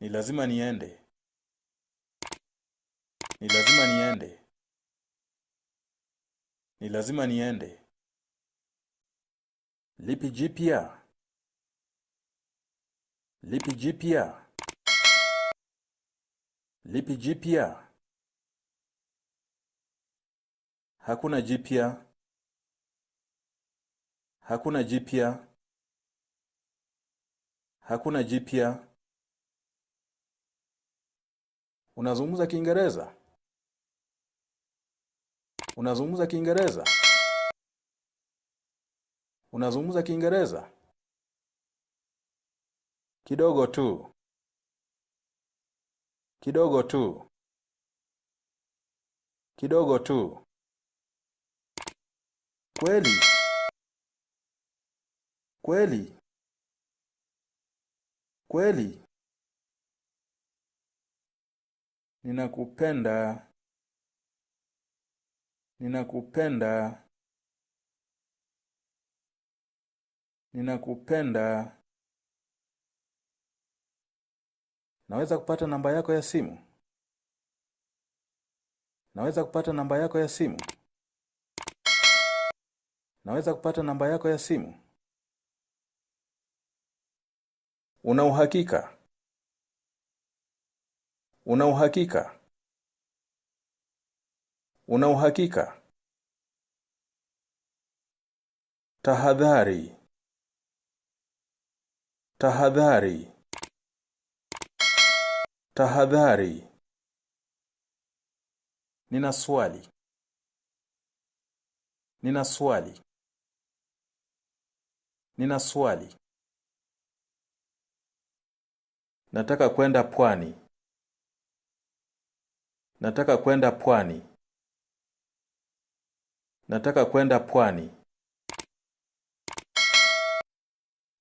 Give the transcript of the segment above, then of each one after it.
Ni lazima niende. Ni lazima niende. Ni lazima niende. Lipi jipya? Lipi jipya? Lipi jipya? Hakuna jipya. Hakuna jipya. Hakuna jipya. Unazungumza Kiingereza? Unazungumza Kiingereza? Unazungumza Kiingereza? Kidogo tu. Kidogo tu. Kidogo tu. Kweli? Kweli? Kweli? Ninakupenda. Ninakupenda. Ninakupenda. Naweza kupata namba yako ya simu? Naweza kupata namba yako ya simu? Naweza kupata namba yako ya simu? Una uhakika? Una uhakika? Una uhakika? Tahadhari. Tahadhari. Tahadhari. Nina swali. Nina swali. Nina swali. Nataka kwenda pwani. Nataka kwenda pwani. Nataka kwenda pwani.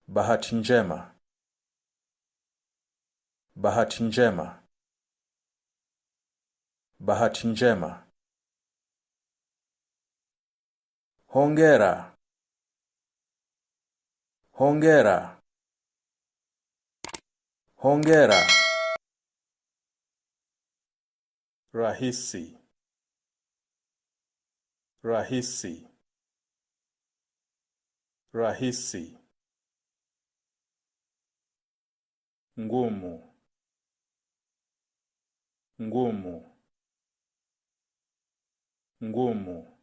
Bahati njema. Bahati njema. Bahati njema. Hongera. Hongera. Hongera. Rahisi. Rahisi. Rahisi. Ngumu. Ngumu. Ngumu.